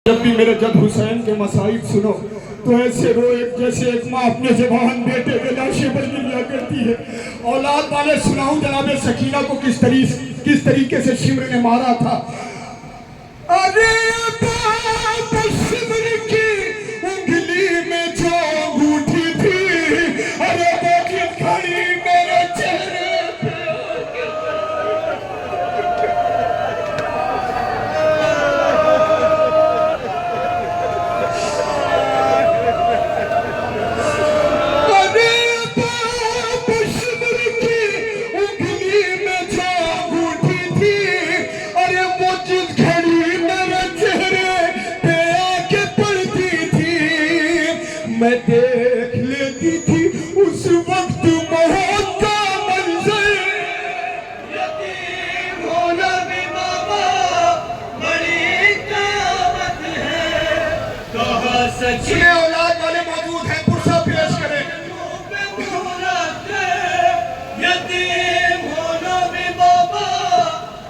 جب بھی میرے جد حسین کے مصائب سنو تو ایسے رو جیسے ایک ماں اپنے جوان بیٹے کے لاشے پر گریا کرتی ہے. اولاد والے سناؤں جناب سکینہ کو کس طریقے سے شمر نے مارا تھا. ارے باپ شمر کی انگلی میں جو انگوٹھی تھی, ارے وہ جب کھڑی میرے چہرے میں دیکھ لیتی تھی اس وقت موت کا منظر. یتیم ہونا بھی بابا بڑی قیامت ہے, کہا سچی سنے اولاد والے موجود ہیں, پرسہ پیش کریں. یتیم ہونا بھی بابا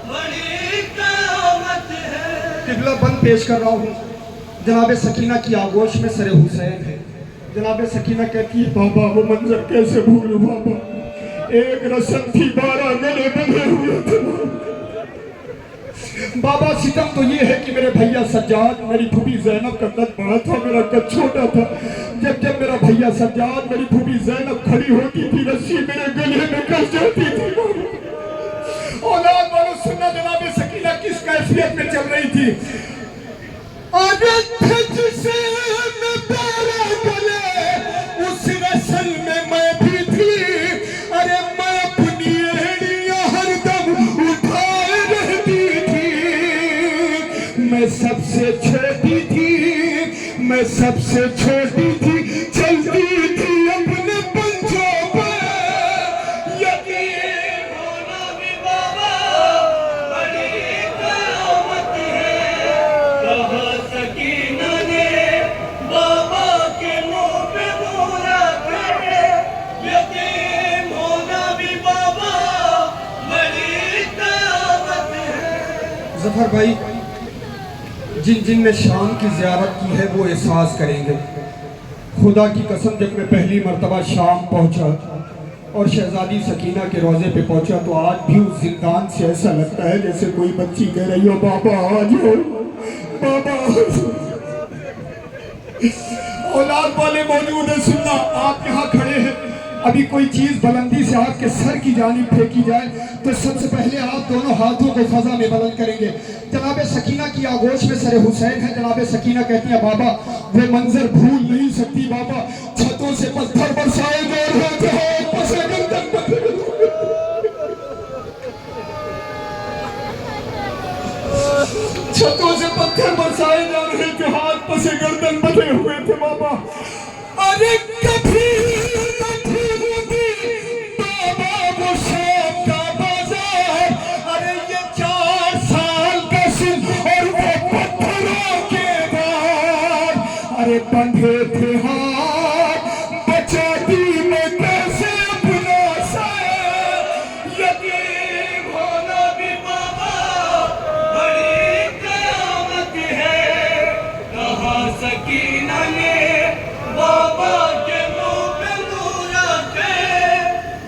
بڑی قیامت ہے. قبلہ بند پیش کر رہا ہوں. جناب سکینہ کی آغوش میں سر حسین ہے. جناب سکینہ کہتی ہے بابا وہ منظر کیسے بھولوں بابا, ایک رسم تھی 12 گلے بندھے ہوئے تھے بابا. ستم تو یہ ہے کہ میرے بھیا سجاد, میری پھوپھی زینب کا قد بڑا تھا, میرا قد چھوٹا تھا. جب میرا بھیا سجاد, میری پھوپھی زینب کھڑی ہوتی تھی, رسی میرے گلے میں کس جاتی تھی. اولاد والوں سننا جناب سکینہ کس کیفیت میں چل رہی تھی. عادت ہے جسے میں پیرا گلے, اس رسل میں بھی تھی. ارے میں اپنی ایڑیاں ہر دم اٹھائے رہتی تھی. میں سب سے چھوٹی تھی, میں سب سے چھوٹی تھی, چلتی تھی اپنے پنجوں پر. یتیم ہونا بھی بابا بڑی قیامت ہے, کہا سکینہ نے بابا کے منہ پہ منہ رکھے. یتیم ہونا بھی بابا بڑی قیامت ہے. ظفر بھائی, جن نے شام کی زیارت کی ہے وہ احساس کریں گے. خدا کی قسم جب میں پہلی مرتبہ شام پہنچا اور شہزادی سکینہ کے روضے پہ پہنچا تو آج بھی اس زندان سے ایسا لگتا ہے جیسے کوئی بچی کہہ رہی ہو بابا آ جاؤ, بابا آ جاؤ. اولاد والے موجود ہیں, سننا. آپ یہاں کھڑے ہیں, ابھی کوئی چیز بلندی سے آپ کے سر کی جانب پھینکی جائے تو سب سے پہلے آپ دونوں ہاتھوں کو فضا میں بلند کریں گے. جناب سکینہ کی آغوش میں سر حسین ہے. جناب سکینہ کہتی ہیں بابا وہ منظر بھول نہیں سکتی بابا. چھتوں سے پتھر برسائے جا رہے تھے, پسے گردن بدھے چھتوں سے پتھر برسائے جا رہے تھے, ہاتھ پسے گردن بدھے ہوئے تھے بابا. ارے کبھی بندھے تھے ہاتھ, بچاتی میں کیسے اپنا سایہ. یتیم ہونا بھی بابا بڑی قیامت ہے, کہا سکینہ نے بابا کے منہ پہ منہ رکھے.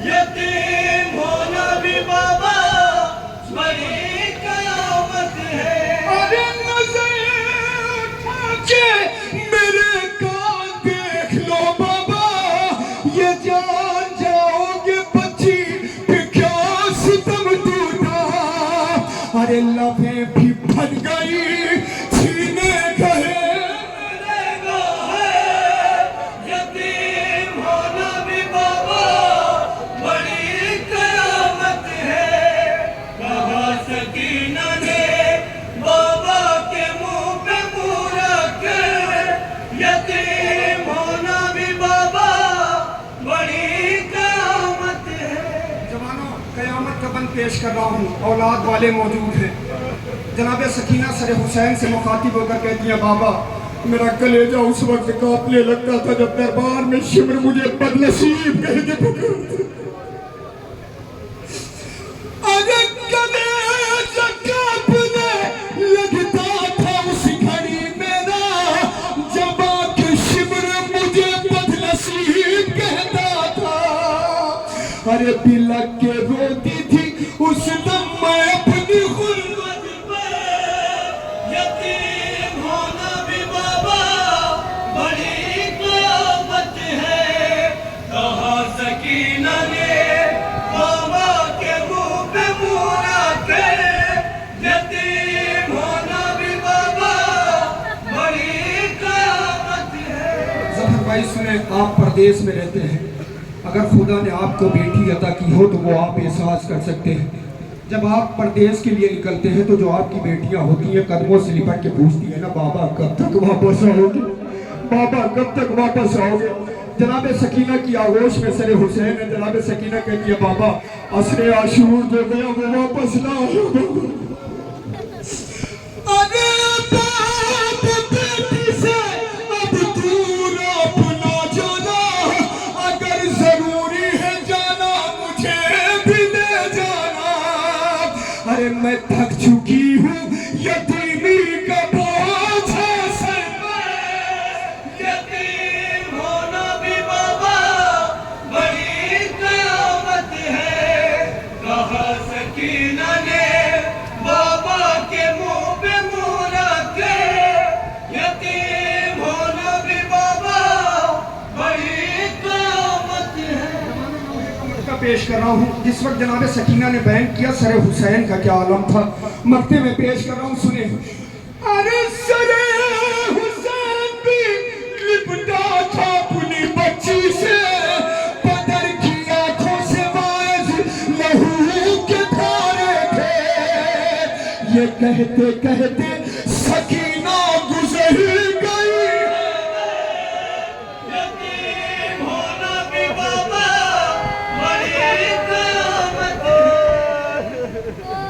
یتیم ہونا بھی بابا بڑی قیامت ہے. ارے نظر اٹھا کے میرے کان دیکھ لو بابا, یہ جان جاؤ گے بچی پہ کیا ستم ٹوٹا. ارے لبیں بھی بھن گئی, سینے گہے یتیم ہونا بھی بابا بڑی قیامت ہے, کہا سکینہ نے بابا کے منہ پہ منہ رکھے. یتیم ہونا بھی بابا بڑی قیامت ہے. جوانوں, قیامت کا بند پیش کر رہا ہوں. اولاد والے موجود ہیں. جناب سکینہ سر حسین سے مخاطب ہو کر کہتی ہیں بابا میرا کلیجہ اس وقت کانپنے لگتا تھا جب دربار میں شمر مجھے بدنصیب کہہ کے پکارتے. اگر کلیجہ کانپنے لگتا تھا اس گھڑی میں ارے بلک کے روتی تھی اس دم میں اپنی خلوت پر یتیم ہونا بھی بابا بڑی قیامت ہے کہا سکینہ نے بابا کے منہ پہ منہ رکھ کے یتیم ہونا بھی بابا بڑی قیامت ہے ظفر بھائی سنیں آپ پردیس میں رہتے ہیں اگر خدا نے آپ کو بیٹی عطا کی ہو تو وہ آپ احساس کر سکتے ہیں جب آپ پردیس کے لیے نکلتے ہیں تو جو آپ کی بیٹیاں ہوتی ہیں قدموں سے لپٹ کے پوچھتی ہیں نا بابا کب تک واپس آؤ گے بابا کب تک واپس آؤ گے جناب سکینہ کی آغوش میں سر حسین ہے جناب سکینہ کہتی ہے بابا عصر عاشور جو گیا وہ واپس نہ آئے ارے باپ بیٹی سے اب دور اپنا جانا اگر ضروری ہے جانا مجھے بھی لے جانا ارے میں تھک چکی ہوں یتیمی کا بوجھ ہے سر پر یتیم ہونا بھی بابا بڑی قیامت ہے کہا سکینہ نے بابا کے منہ پہ منہ رکھ کے یتیم ہونا بھی بابا بڑی قیامت ہے کا پیش کر رہا ہوں جس وقت جناب سکینہ نے بیان کیا سر حسین کا کیا عالم تھا مکتے میں پیش کر رہا ہوں سنیں ارے سر حسین بھی لپٹا تھا اپنی بچی سے بدر کی آنکھوں سے باعث لہو کے دھارے تھے یہ کہتے کہتے